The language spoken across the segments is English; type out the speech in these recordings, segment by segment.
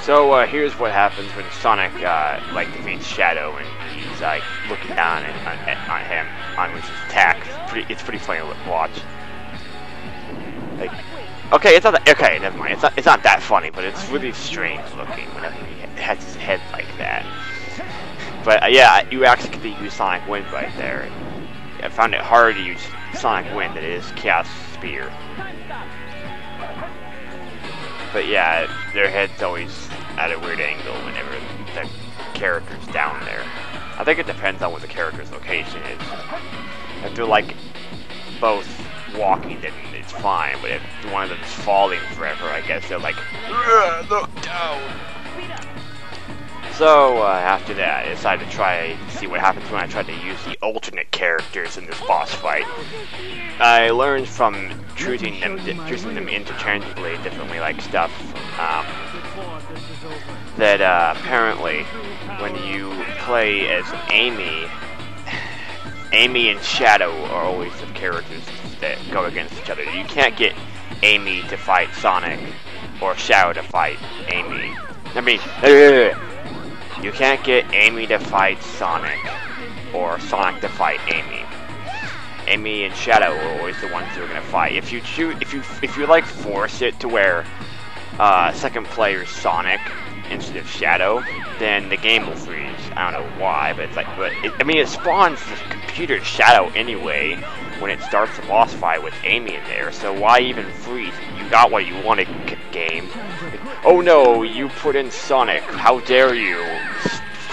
So here's what happens when Sonic like defeats Shadow and he's like looking down on him on his attack. It's pretty funny to watch. Like, okay, it's not that, okay, never mind. It's not that funny, but it's really strange looking whenever he has his head like that. But yeah, you actually get to use Sonic Wind right there. I found it harder to use Sonic Wind than it is Chaos Spear. But yeah, their head's always at a weird angle whenever the character's down there. I think it depends on what the character's location is. If they're like both walking, then it's fine. But if one of them's falling forever, I guess they're like, look down. So after that, I decided to try to see what happens when I tried to use the alternate characters in this boss fight. I learned from choosing them interchangeably, differently, like stuff, that apparently when you play as Amy and Shadow are always the characters that go against each other. You can't get Amy to fight Sonic or Shadow to fight Amy. I mean, you can't get Amy to fight Sonic or Sonic to fight Amy. Amy and Shadow are always the ones who are gonna fight. If you like force it to where second player's Sonic instead of Shadow, then the game will freeze. I don't know why, but it's like, I mean, it spawns the computer Shadow anyway when it starts the boss fight with Amy in there. So why even freeze? You got what you wanted, game. Oh no, you put in Sonic. How dare you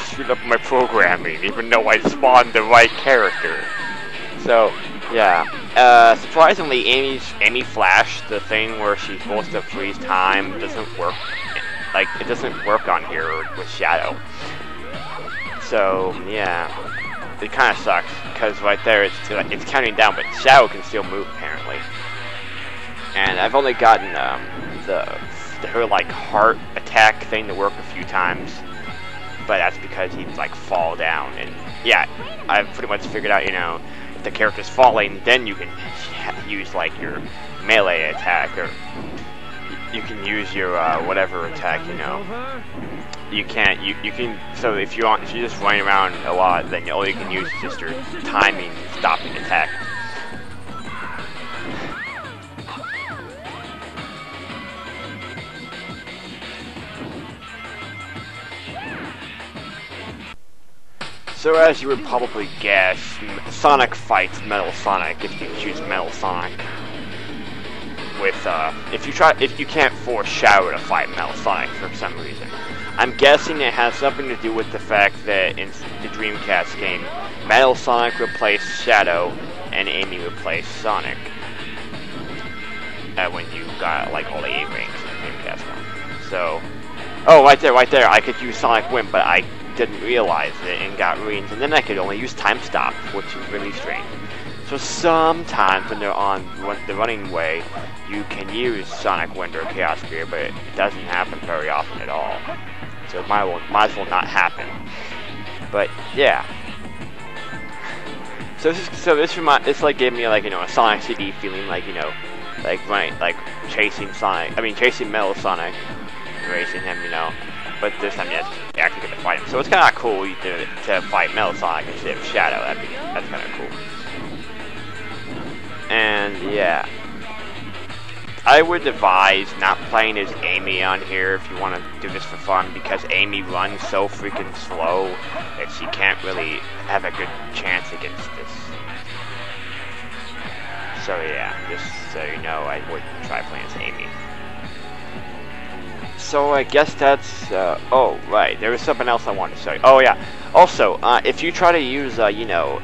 screw up my programming, even though I spawned the right character. So, yeah. Surprisingly, Amy Flash, the thing where she's supposed to freeze time, doesn't work. Like, it doesn't work on here with Shadow. So, yeah. It kind of sucks, because right there it's counting down, but Shadow can still move, apparently. And I've only gotten her like heart attack thing to work a few times, but that's because he'd like fall down. And yeah, I've pretty much figured out, you know, if the character's falling, then you can use like your melee attack, or you can use your whatever attack, you know. You can't. You can. So if you're just running around a lot, then all you can use is just your timing, stopping attack. So as you would probably guess, Sonic fights Metal Sonic if you choose Metal Sonic. With if you can't force Shadow to fight Metal Sonic for some reason. I'm guessing it has something to do with the fact that in the Dreamcast game, Metal Sonic replaced Shadow and Amy replaced Sonic. When you got like all the 8 rings in the Dreamcast one. So, oh, right there, I could use Sonic Wind, but I didn't realize it and got rings, and then I could only use Time Stop, which is really strange. So sometimes when they're on the running way, you can use Sonic Wind or Chaos Spear, but it doesn't happen very often at all. So it might as well not happen. But yeah. This like gave me like, you know, a Sonic CD feeling, like, you know, like chasing Metal Sonic, racing him, you know. But this time you actually get to fight him. So it's kind of cool to fight Metal Sonic instead of Shadow. That's kind of cool. And yeah, I would advise not playing as Amy on here if you want to do this for fun, because Amy runs so freaking slow that she can't really have a good chance against this. So yeah, just so you know, I wouldn't try playing as Amy. So I guess that's, oh, right, there was something else I wanted to say. Oh, yeah. Also, if you try to use, you know,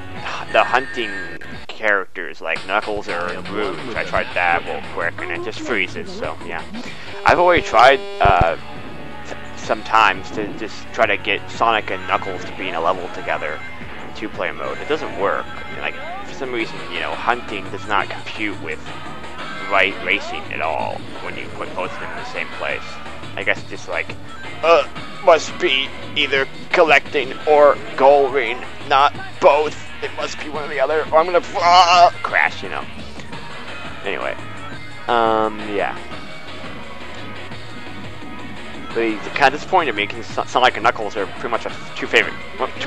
the hunting characters like Knuckles or Rouge, I tried that real quick, and it just freezes, so, yeah. I've already tried, sometimes to just try to get Sonic and Knuckles to be in a level together in 2-player mode. It doesn't work. Like, for some reason, you know, hunting does not compute with racing at all when you put both of them in the same place. I guess just like, must be either collecting or gold ring, not both. It must be one or the other, or I'm gonna crash, you know. Anyway, yeah. But it kind of disappointed me because Sonic and Knuckles are pretty much two of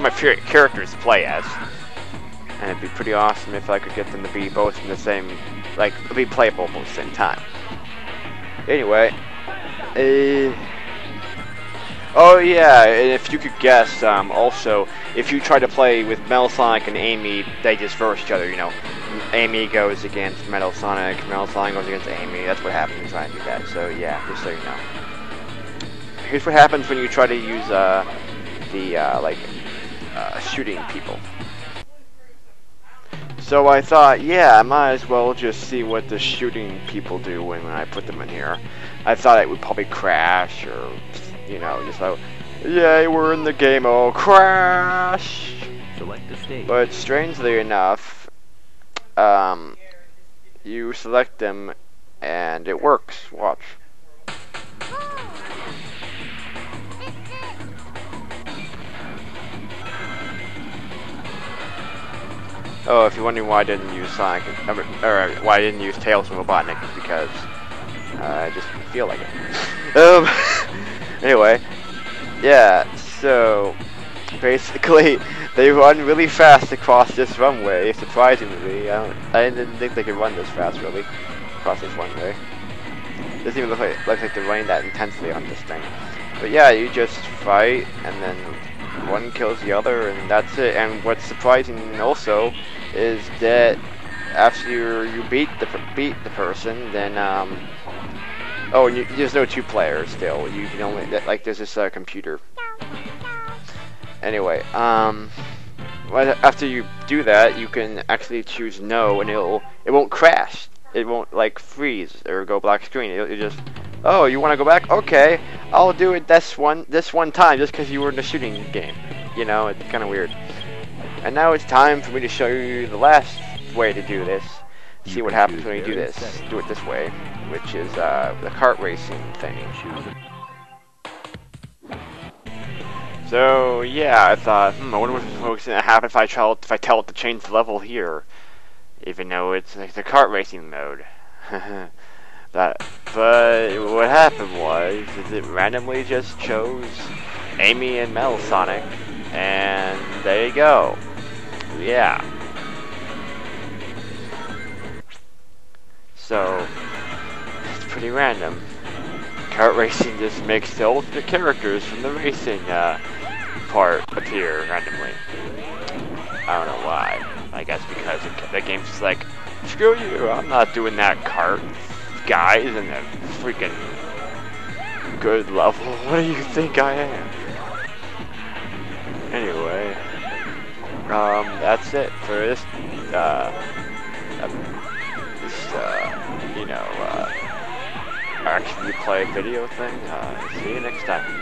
my favorite characters to play as. And it'd be pretty awesome if I could get them to be both in the same, like, be playable both at the same time. Anyway, oh yeah, and if you could guess, also, if you try to play with Metal Sonic and Amy, they just verse each other, you know. Amy goes against Metal Sonic goes against Amy. That's what happens when you try to do that, so yeah, just so you know. Here's what happens when you try to use, shooting people. So I thought, yeah, I might as well just see what the shooting people do when I put them in here. I thought it would probably crash, or, you know, just like, yay, we're in the game, oh, crash! Select a stage. But strangely enough, you select them, and it works. Watch. Oh, if you're wondering why I didn't use Sonic, or why I didn't use Tails from Robotnik, because I just didn't feel like it. Anyway, yeah, so basically they run really fast across this runway, surprisingly. I didn't think they could run this fast, really, across this runway. Doesn't even look like they're running that intensely on this thing. But yeah, you just fight, and then one kills the other, and that's it. And what's surprising also is that after you beat the person, then oh, and there's no two players still. You can only there's this computer. Anyway, after you do that, you can actually choose no, and it won't crash. It won't like freeze or go black screen. It just, oh, you want to go back? Okay, I'll do it this one time just because you were in the shooting game. You know, it's kind of weird. And now it's time for me to show you the last way to do this. See what happens when you do this. Do it this way, which is the kart racing thing. So yeah, I thought, I wonder what's gonna happen if I tell it to change the level here, even though it's like the kart racing mode. But what happened was it randomly just chose Amy and Metal Sonic, and there you go. Yeah. So it's pretty random. Kart racing just makes the alternate characters from the racing part appear randomly. I don't know why. I guess because the game's just like, screw you, I'm not doing that kart, guys, in a freaking good level. What do you think I am? Anyway, that's it for this, ARK Replay video thing. See you next time.